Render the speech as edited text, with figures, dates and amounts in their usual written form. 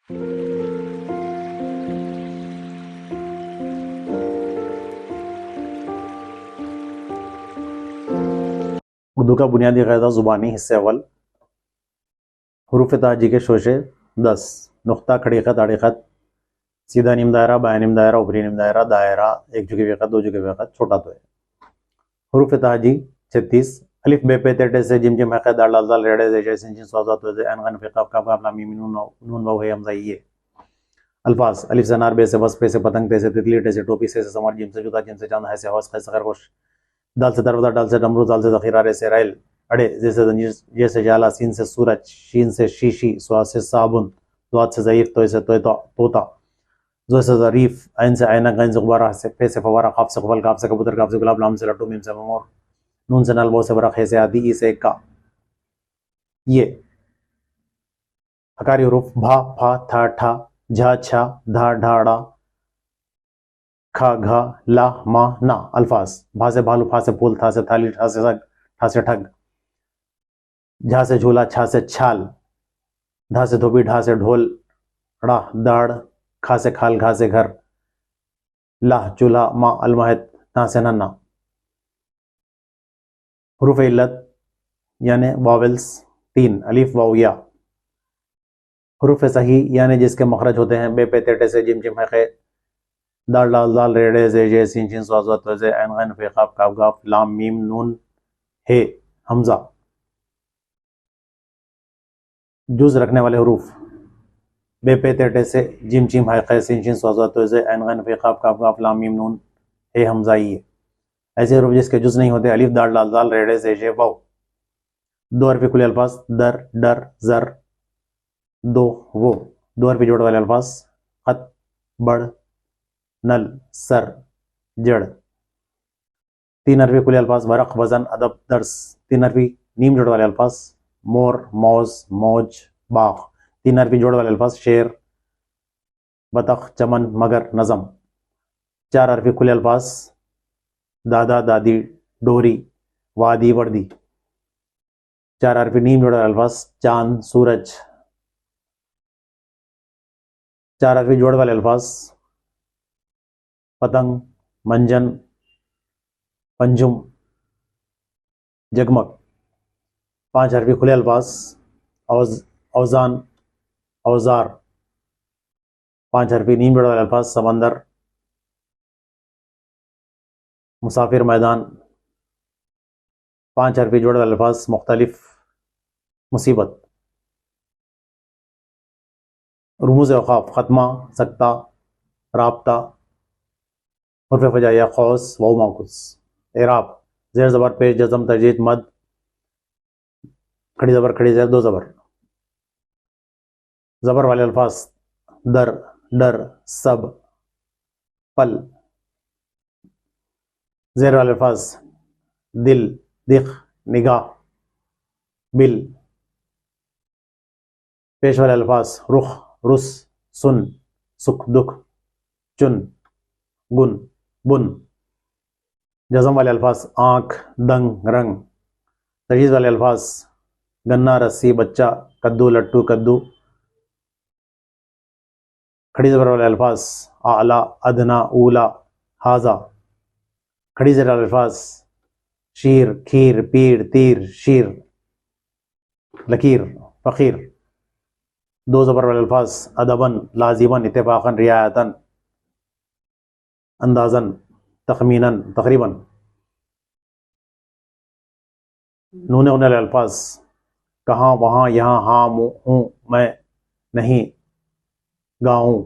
اردو کا بنیادی قاعدہ زبانی حصے اول. حروف تہجی کے شوشے 10. نقطہ، کھڑی خط، آڑی خط، سیدھا نیم دائرہ، بائیں نیم دائرہ، اوپری نیم دائرہ، دائرہ، ایک جھکے ہوئے خط، دو جھکے ہوئے خط، چھوٹا تو ہے. حروف تہجی 36. الف بے پے تے ٹے سے جیم جیم حقہ دال دال دال ریڑے زے جے سین سین صاد صاد تو عین غین فی قاف کاف کاف لام میم نون واو ہے حمزہ یہ. الفاظ: الف سے نار، بے سے بس، پے سے پتنگ، تے سے تتلی، ٹے سے ٹوپی، سے سمر، جیم سے جوتا، جیم سے چاند، ہے سے حوض، خے سے خرگوش، دال سے دروازہ، ڈال سے ڈمرو، دال سے ذخیرہ، رے سے ریل، اڑے زے سے زنجیر، جے سے جالا، سین سے سورج، شین سے شیشی، صاد سے صابن، ضاد سے ضعیف، توئے سے طوطا، زو سے ظریف، عین سے عینک، غین سے غبارہ، پے سے فوارہ، قاف سے قفل، کاف سے کبوتر، کاف سے گلاب، لام سے لٹو، میم سے ممور، نون سے نل، واو سے برق، ہے سے آدھی، ای سے کا. یہ حکاری حروف: بھا، پھا، تھا، ٹھا، جھا، چھا، دھا، ڈھاڑا، کھا، گھا، لا، ما، نا. الفاظ: بھا سے بھالو، پھا سے پھول، تھا سے تھالی، ٹھا سے سگ، ٹھا سے ٹھگ، جھا سے جھولا، چھا سے چھال، دھا سے دھوبی، ڈھا سے ڈھول، ڑا داڑ، کھا سے کھال، گھا سے گھر، لا چولہا، ما المہد، نا سے ننا. حروف علت یعنی واولز 3. الف، واو، یا. حروف صحیح یعنی جس کے مخرج ہوتے ہیں بے پے تے ٹے سے جیم جیم حقے دال ڈال دال ریڑے زے جے سین شین صاد صاد تو زے عین غین فی قاف کاف گاف لام میم نون ہے حمزہ. جز رکھنے والے حروف: بے پے تے ٹے سے جیم جیم حقے سین شین صاد صاد تو زے عین غین فی قاف کاف گاف لام میم نون ہے حمزہ یہ. ایسے حروف جس کے جز نہیں ہوتے: الف، دال ڈال دال ریڑے زے جے واو. دو حرفی کھلے الفاظ: در، ڈر، زر، دو، وہ. دو حرفی جوڑ والے الفاظ: خط، بڑ، نل، سر، جڑ. تین حرفی کھلے الفاظ: ورق، وزن، ادب، درس. تین حرفی نیم جوڑ والے الفاظ: مور، موز، موج، باغ. تین حرفی جوڑ والے الفاظ: شیر، بطخ، چمن، مگر، نظم. چار حرفی کھلے الفاظ: دادا، دادی، ڈوری، وادی، وردی. چار حرفی نیم جوڑ والے الفاظ: چاند، سورج. چار حرفی جوڑ والے الفاظ: پتنگ، منجن، پنجم، جگمگ. پانچ حرفی کھلے الفاظ: اوزان، اوزار. پانچ حرفی نیم جوڑ والے الفاظ: سمندر، مسافر، میدان. پانچ حرفی جوڑ والے الفاظ: مختلف، مصیبت. رموز اوقاف: ختمہ، سکتہ، رابطہ. حرف فجائیہ: قوس، واو معکوس. اعراب: زیر زبر پیش جزم تجدید مد کھڑی زبر کھڑی زیر دو زبر. زبر والے الفاظ: در، ڈر، سب، پل. زیر والے الفاظ: دل، دق، نگاہ، بل. پیش والے الفاظ: رخ، رس، سن، سکھ، دکھ، چن، گن، بن. جزم والے الفاظ: آنکھ، دنگ، رنگ. تجویز والے الفاظ: گنا، رسی، بچہ، کدو، لٹو، کدو. کھڑی زبر والے الفاظ: اعلیٰ، ادنا، اولا، حاذا. کھڑی زیر والے الفاظ: شیر، کھیر، پیر، تیر، شیر، لکیر، فقیر. دو زبر والے الفاظ: ادباً، لازماً، اتفاقاً، رعایتاً، اندازاً، تخمیناً، تقریباً. نون غننے والے الفاظ: کہاں، وہاں، یہاں، ہاں، ہوں، میں، نہیں، گاؤں.